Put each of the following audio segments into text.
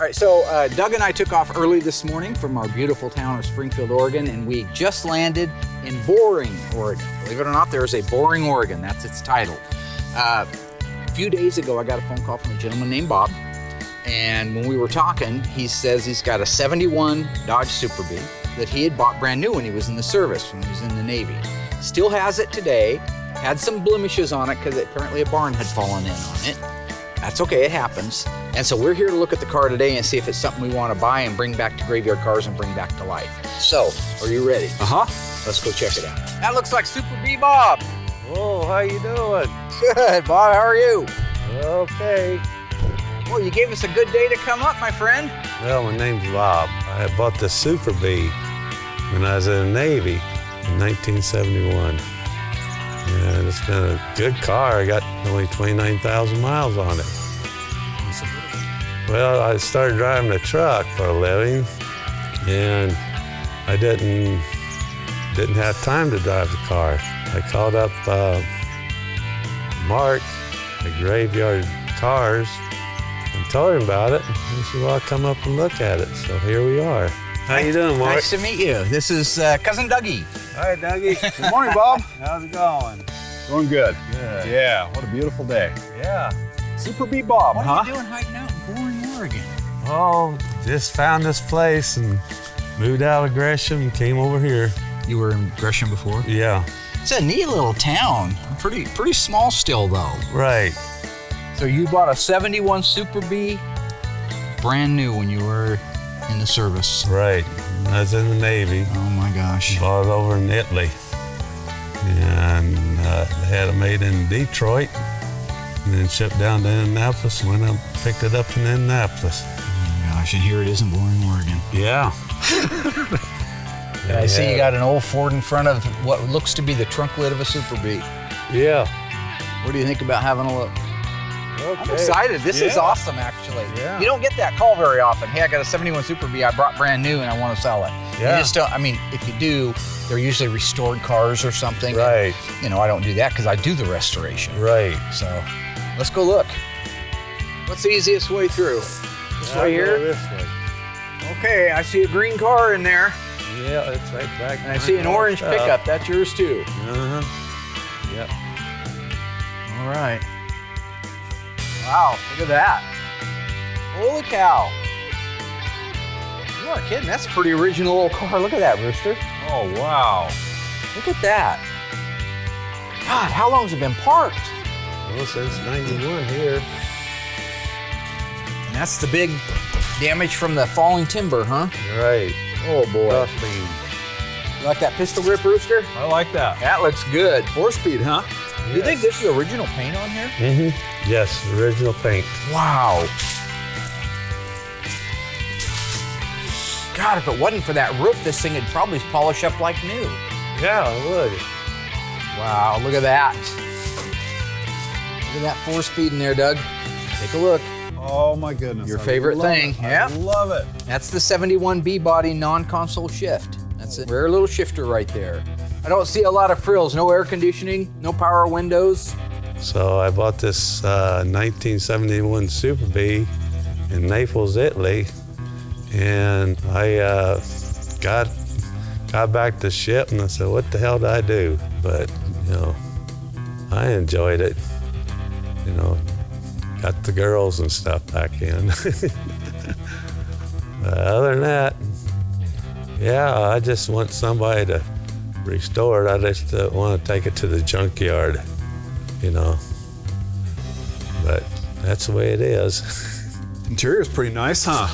All right, so Doug and I took off early this morning from our beautiful town of Springfield, Oregon, and we just landed in Boring, Oregon. Believe it or not, there is a Boring, Oregon. That's its title. A few days ago, I got a phone call from a gentleman named Bob, and when we were talking, he says he's got a 71 Dodge Super Bee that he had bought brand new when he was in the service, when he was in the Navy. Still has it today, had some blemishes on it because apparently a barn had fallen in on it. That's okay, it happens. And so we're here to look at the car today and see if it's something we want to buy and bring back to Graveyard Carz and bring back to life. So, are you ready? Uh-huh. Let's go check it out. That looks like Super Bee Bob. Oh, how you doing? Good, Bob, how are you? Okay. Well, you gave us a good day to come up, my friend. Well, my name's Bob. I had bought the Super Bee when I was in the Navy in 1971. And it's been a good car. I got only 29,000 miles on it. Well, I started driving a truck for a living, and I didn't have time to drive the car. I called up Mark at Graveyard Carz and told him about it. He said, well, I'll come up and look at it. So here we are. How you doing, Mark? Nice to meet you. This is Cousin Dougie. Hi, Dougie. Good morning, Bob. How's it going? Going good. Good. Yeah, what a beautiful day. Yeah. Super Bee Bob, What huh? are you doing hiding out in Boring, Oregon? Oh, just found this place and moved out of Gresham and came over here. You were in Gresham before? Yeah. It's a neat little town. Pretty small still, though. Right. So you bought a 71 Super Bee, brand new when you were in the service. Right. I was in the Navy. Oh my gosh. Bought it over in Italy. And they had it made in Detroit and then shipped down to Indianapolis. Went up, picked it up in Indianapolis. Oh my gosh, and here it is in Boring, Oregon. Yeah. And I see you got an old Ford in front of what looks to be the trunk lid of a Super Bee. Yeah. What do you think about having a look? Okay. I'm excited. This is awesome, actually. Yeah. You don't get that call very often. Hey, I got a 71 Super Bee I brought brand new and I want to sell it. Yeah. You just don't, I mean, if you do, they're usually restored cars or something. Right. And, you know, I don't do that because I do the restoration. Right. So let's go look. What's the easiest way through? This way here? This way. Okay, I see a green car in there. Yeah, it's right back. And I see an orange pickup. That's yours too. Uh-huh. Yep. All right. Wow, look at that. Holy cow. You aren't kidding. That's a pretty original old car. Look at that, Rooster. Oh, wow. Look at that. God, how long has it been parked? Well, since 91 here. And that's the big damage from the falling timber, huh? Right. Oh, boy. Crossbeam. You like that pistol grip, Rooster? I like that. That looks good. 4-speed, huh? You think this is original paint on here? Mm-hmm. Yes, original paint. Wow. God, if it wasn't for that roof, this thing would probably polish up like new. Yeah, I would. Wow, look at that. Look at that 4-speed in there, Doug. Take a look. Oh, my goodness. Your I favorite love thing. it. Yep. I love it. That's the 71 B-body non-console shift. That's a rare little shifter right there. I don't see a lot of frills. No air conditioning, no power windows. So I bought this 1971 Super Bee in Naples, Italy, and I got back to ship, and I said, what the hell did I do? But, you know, I enjoyed it. You know, got the girls and stuff back in. Other than that, yeah, I just want somebody to restore it. I just want to take it to the junkyard, you know. But that's the way it is. Interior's pretty nice, huh?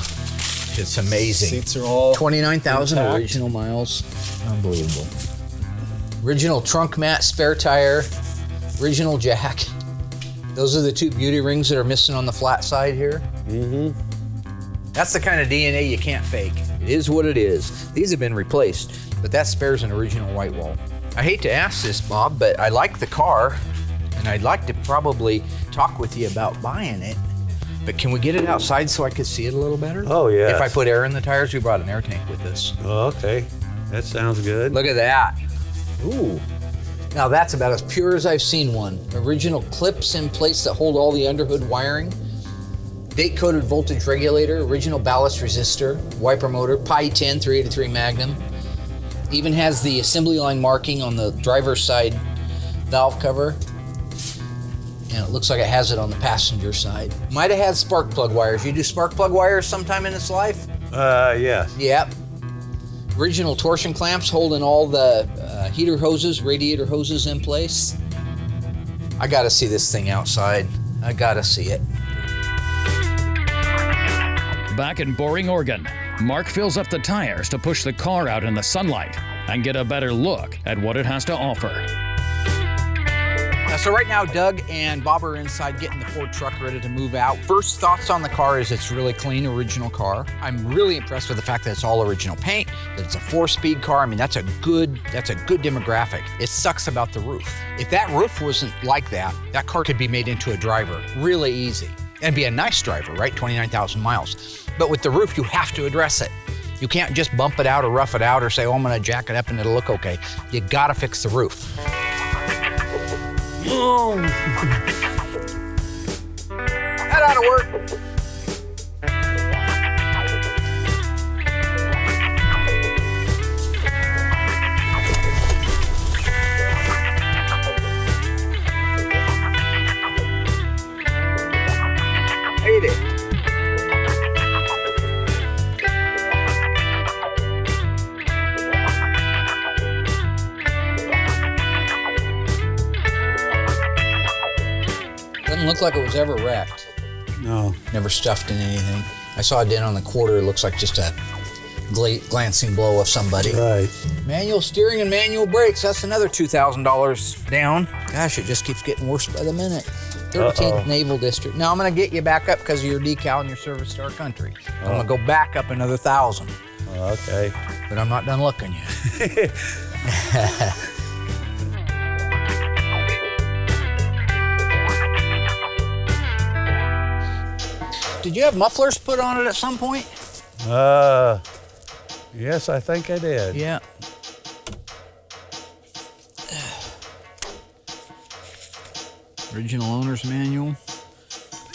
It's amazing. Seats are all 29,000 intact. original miles. Unbelievable. Original trunk mat, spare tire, original jack. Those are the two beauty rings that are missing on the flat side here. Mm-hmm. That's the kind of DNA you can't fake. It is what it is. These have been replaced, but that spares an original white wall. I hate to ask this, Bob, but I like the car, and I'd like to probably talk with you about buying it. But can we get it outside so I could see it a little better? Oh, yeah. If I put air in the tires, we brought an air tank with us. Oh, okay. That sounds good. Look at that. Ooh. Now that's about as pure as I've seen one. Original clips in place that hold all the underhood wiring. Date-coded voltage regulator, original ballast resistor, wiper motor, Pi 10 383 Magnum. Even has the assembly line marking on the driver's side valve cover. And it looks like it has it on the passenger side. Might have had spark plug wires. You do spark plug wires sometime in its life? Yes. Yep. Original torsion clamps holding all the heater hoses, radiator hoses in place. I gotta see this thing outside. I gotta see it. Back in Boring, Oregon, Mark fills up the tires to push the car out in the sunlight and get a better look at what it has to offer. So right now, Doug and Bob are inside getting the Ford truck ready to move out. First thoughts on the car is it's really clean, original car. I'm really impressed with the fact that it's all original paint, that it's a 4-speed car. I mean, that's a good demographic. It sucks about the roof. If that roof wasn't like that, that car could be made into a driver really easy and be a nice driver, right? 29,000 miles. But with the roof, you have to address it. You can't just bump it out or rough it out or say, oh, I'm gonna jack it up and it'll look okay. You gotta fix the roof. That ought to work. Hate it. Doesn't look like it was ever wrecked. No. Never stuffed in anything. I saw a dent on the quarter. It looks like just a glancing blow of somebody. Right. Manual steering and manual brakes. That's another $2,000 down. Gosh, it just keeps getting worse by the minute. 13th Naval District. Now I'm gonna get you back up because of your decal and your service to our country. I'm gonna go back up another 1,000. Okay. But I'm not done looking yet. Did you have mufflers put on it at some point? Yes, I think I did. Yeah. Original owner's manual.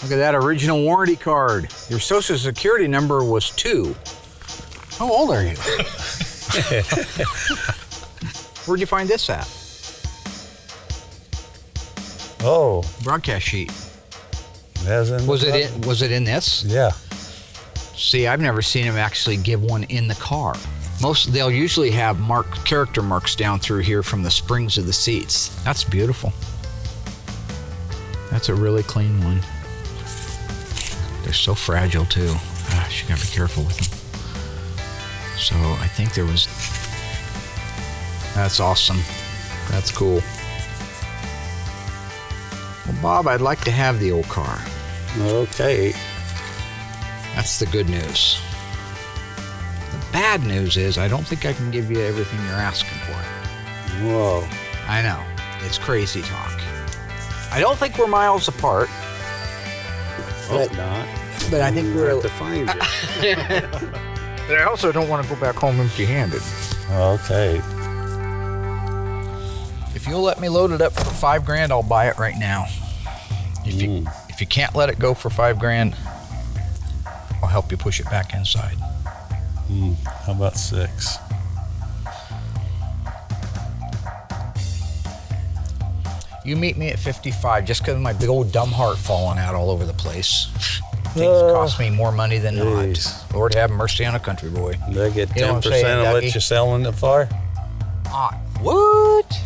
Look at that original warranty card. Your social security number was 2. How old are you? Where'd you find this at? Oh. Broadcast sheet. Was it in this? Yeah. See, I've never seen them actually give one in the car. They'll usually have character marks down through here from the springs of the seats. That's beautiful. That's a really clean one. They're so fragile too. Gosh, you gotta be careful with them. So I think that's awesome. That's cool. Well, Bob, I'd like to have the old car. Okay. That's the good news. The bad news is I don't think I can give you everything you're asking for. Whoa. I know. It's crazy talk. I don't think we're miles apart. Hope not. But I think we're have to find you. But I also don't want to go back home empty-handed. Okay. If you'll let me load it up for $5,000, I'll buy it right now. If you can't let it go for $5,000, I'll help you push it back inside. How about 6? You meet me at 55 just because of my big old dumb heart falling out all over the place. Things cost me more money than not. Lord have mercy on a country boy. They get 10% You know what I'm saying, of what Dougie? you're selling it for? What?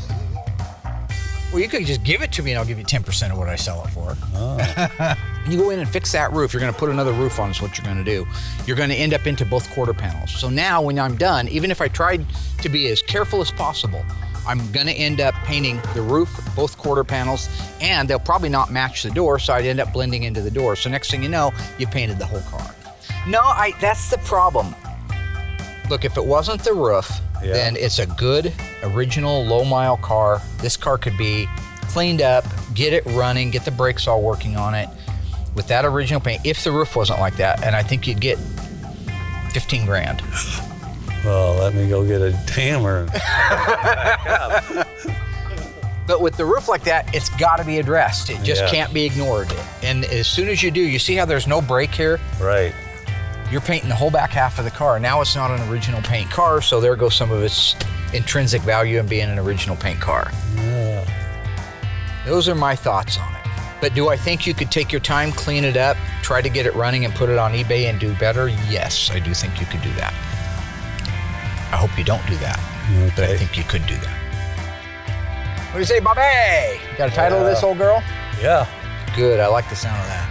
Well, you could just give it to me and I'll give you 10% of what I sell it for. Oh. You go in and fix that roof. You're going to put another roof on is what you're going to do. You're going to end up into both quarter panels. So now when I'm done, even if I tried to be as careful as possible, I'm going to end up painting the roof, both quarter panels, and they'll probably not match the door, so I'd end up blending into the door. So next thing you know, you painted the whole car. No, that's the problem. Look, if it wasn't the roof, then it's a good, original, low-mile car. This car could be cleaned up, get it running, get the brakes all working on it with that original paint, if the roof wasn't like that, and I think you'd get $15,000. Well, let me go get a hammer. But with the roof like that, it's got to be addressed. It just Yeah. can't be ignored. And as soon as you do, you see how there's no break here? Right. You're painting the whole back half of the car. Now it's not an original paint car, so there goes some of its intrinsic value in being an original paint car. Yeah. Those are my thoughts on it. But do I think you could take your time, clean it up, try to get it running and put it on eBay and do better? Yes, I do think you could do that. I hope you don't do that, but I Okay. think you could do that. What do you say, Bobby? Got a title of this old girl? Yeah. Good, I like the sound of that.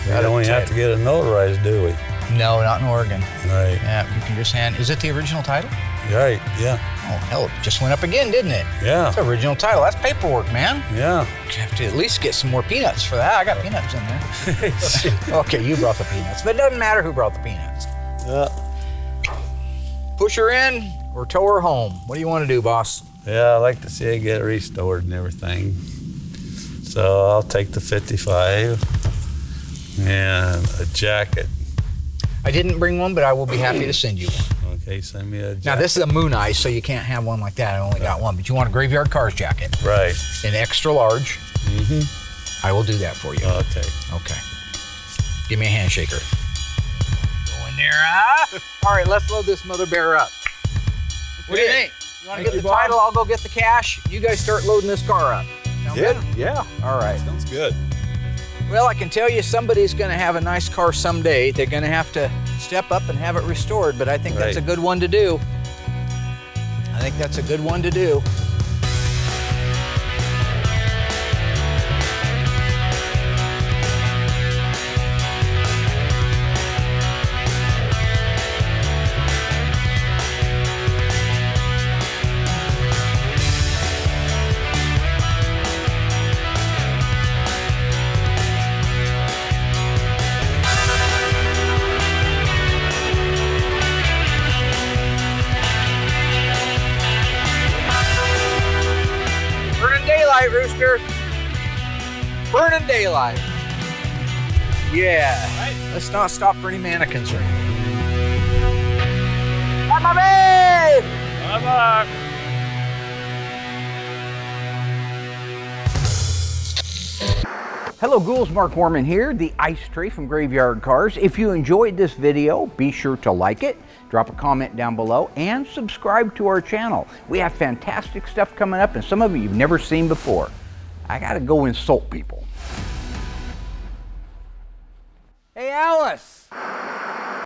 We don't even have to get it notarized, do we? No, not in Oregon. Right. Yeah, you can just hand, is it the original title? Right. Yeah. Oh, hell, it just went up again, didn't it? Yeah. It's the original title. That's paperwork, man. Yeah. You have to at least get some more peanuts for that. I got peanuts in there. Okay, you brought the peanuts, but it doesn't matter who brought the peanuts. Yeah. Push her in or tow her home. What do you want to do, boss? Yeah, I like to see it get restored and everything. So I'll take the 55 and a jacket. I didn't bring one, but I will be happy to send you one. Okay, send me a jacket. Now, this is a Moon Eye, so you can't have one like that. I only got one, but you want a Graveyard Carz jacket Right. in extra large. Mm-hmm. I will do that for you. Okay. Okay. Give me a handshaker. Go in there, huh? All right, let's load this mother bear up. What do you think? You want to get the title? I'll go get the cash. You guys start loading this car up. Sound good? Yeah. All right. Sounds good. Well, I can tell you somebody's going to have a nice car someday. They're going to have to step up and have it restored, but I think that's a Right. good one to do. I think that's a good one to do. Burning daylight, Rooster. Burning daylight. Yeah. Right. Let's not stop for any mannequins or anything. Hi, Bobby! Bye-bye. Hello ghouls, Mark Warman here, the Ice Tray from Graveyard Carz. If you enjoyed this video, be sure to like it, drop a comment down below, and subscribe to our channel. We have fantastic stuff coming up, and some of it you've never seen before. I gotta go insult people. Hey Alice!